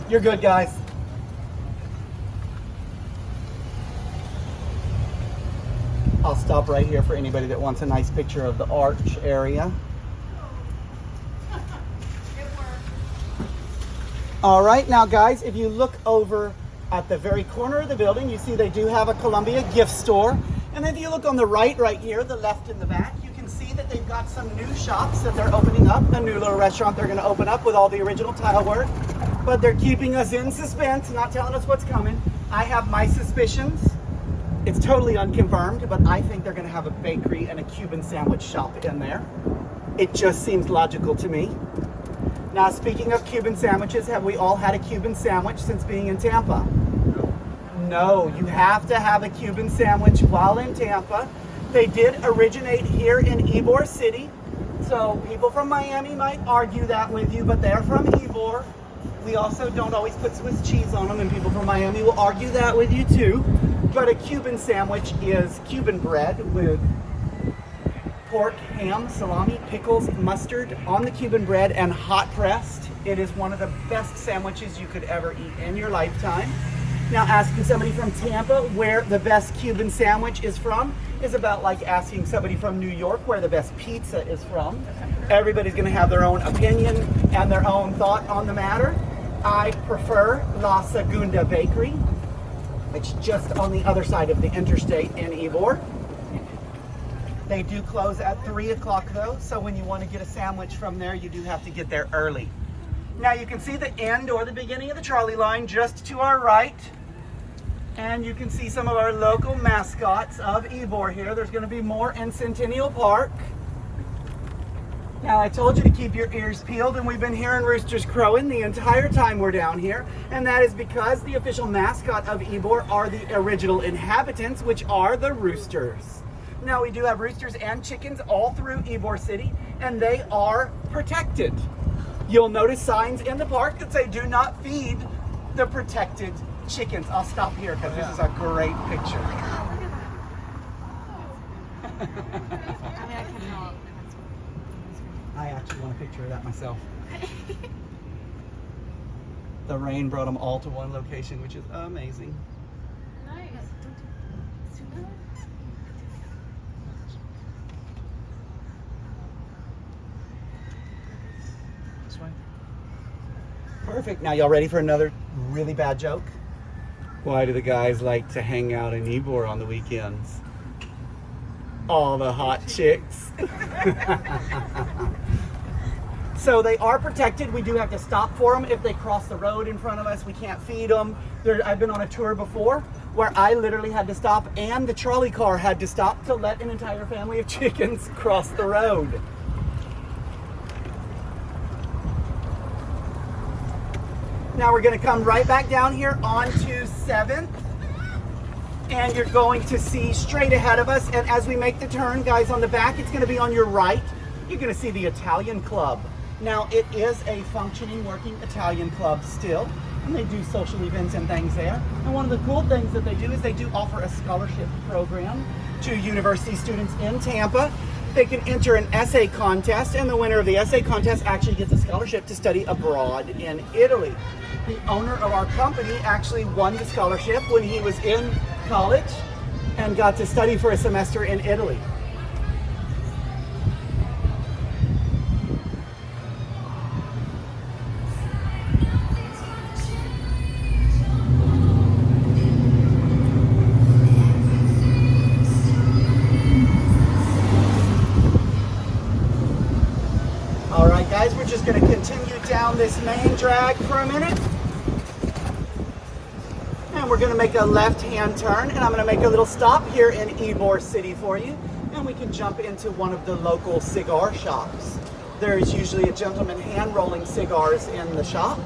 You're good, guys. I'll stop right here for anybody that wants a nice picture of the arch area. All right, now guys, if you look over at the very corner of the building, you see they do have a Columbia gift store. And if you look on the right here, the left and the back, you can see that they've got some new shops that they're opening up, a new little restaurant they're going to open up with all the original tile work. But they're keeping us in suspense, not telling us what's coming. I have my suspicions. It's totally unconfirmed, but I think they're going to have a bakery and a Cuban sandwich shop in there. It just seems logical to me. Now, speaking of Cuban sandwiches, have we all had a Cuban sandwich since being in Tampa? No, you have to have a Cuban sandwich while in Tampa. They did originate here in Ybor City. So people from Miami might argue that with you, but they're from Ybor. We also don't always put Swiss cheese on them, and people from Miami will argue that with you too. But a Cuban sandwich is Cuban bread with pork, ham, salami, pickles, mustard on the Cuban bread and hot pressed. It is one of the best sandwiches you could ever eat in your lifetime. Now, asking somebody from Tampa where the best Cuban sandwich is from is about like asking somebody from New York where the best pizza is from. Everybody's going to have their own opinion and their own thought on the matter. I prefer La Segunda Bakery. It's just on the other side of the interstate in Ybor. They do close at 3 o'clock though, so when you want to get a sandwich from there, you do have to get there early. Now you can see the end or the beginning of the trolley line just to our right. And you can see some of our local mascots of Ybor here. There's going to be more in Centennial Park. Now I told you to keep your ears peeled, and we've been hearing roosters crowing the entire time we're down here. And that is because the official mascot of Ybor are the original inhabitants, which are the roosters. Now we do have roosters and chickens all through Ybor City, and they are protected. You'll notice signs in the park that say do not feed the protected chickens. I'll stop here because this is a great picture. I actually want a picture of that myself. The rain brought them all to one location, which is amazing. Perfect. Now y'all ready for another really bad joke? Why do the guys like to hang out in Ybor on the weekends? All the hot chicks. So they are protected. We do have to stop for them if they cross the road in front of us. We can't feed them. I've been on a tour before where I literally had to stop, and the trolley car had to stop to let an entire family of chickens cross the road. Now we're going to come right back down here onto 7th, and you're going to see straight ahead of us, and as we make the turn, guys, on the back, it's going to be on your right, you're going to see the Italian Club. Now it is a functioning, working Italian club still, and they do social events and things there. And one of the cool things that they do is they do offer a scholarship program to university students in Tampa. They can enter an essay contest, and the winner of the essay contest actually gets a scholarship to study abroad in Italy. The owner of our company actually won the scholarship when he was in college and got to study for a semester in Italy. All right, guys, we're just going to continue down this main drag for a minute. And we're going to make a left-hand turn, and I'm going to make a little stop here in Ybor City for you, and we can jump into one of the local cigar shops. There is usually a gentleman hand-rolling cigars in the shop.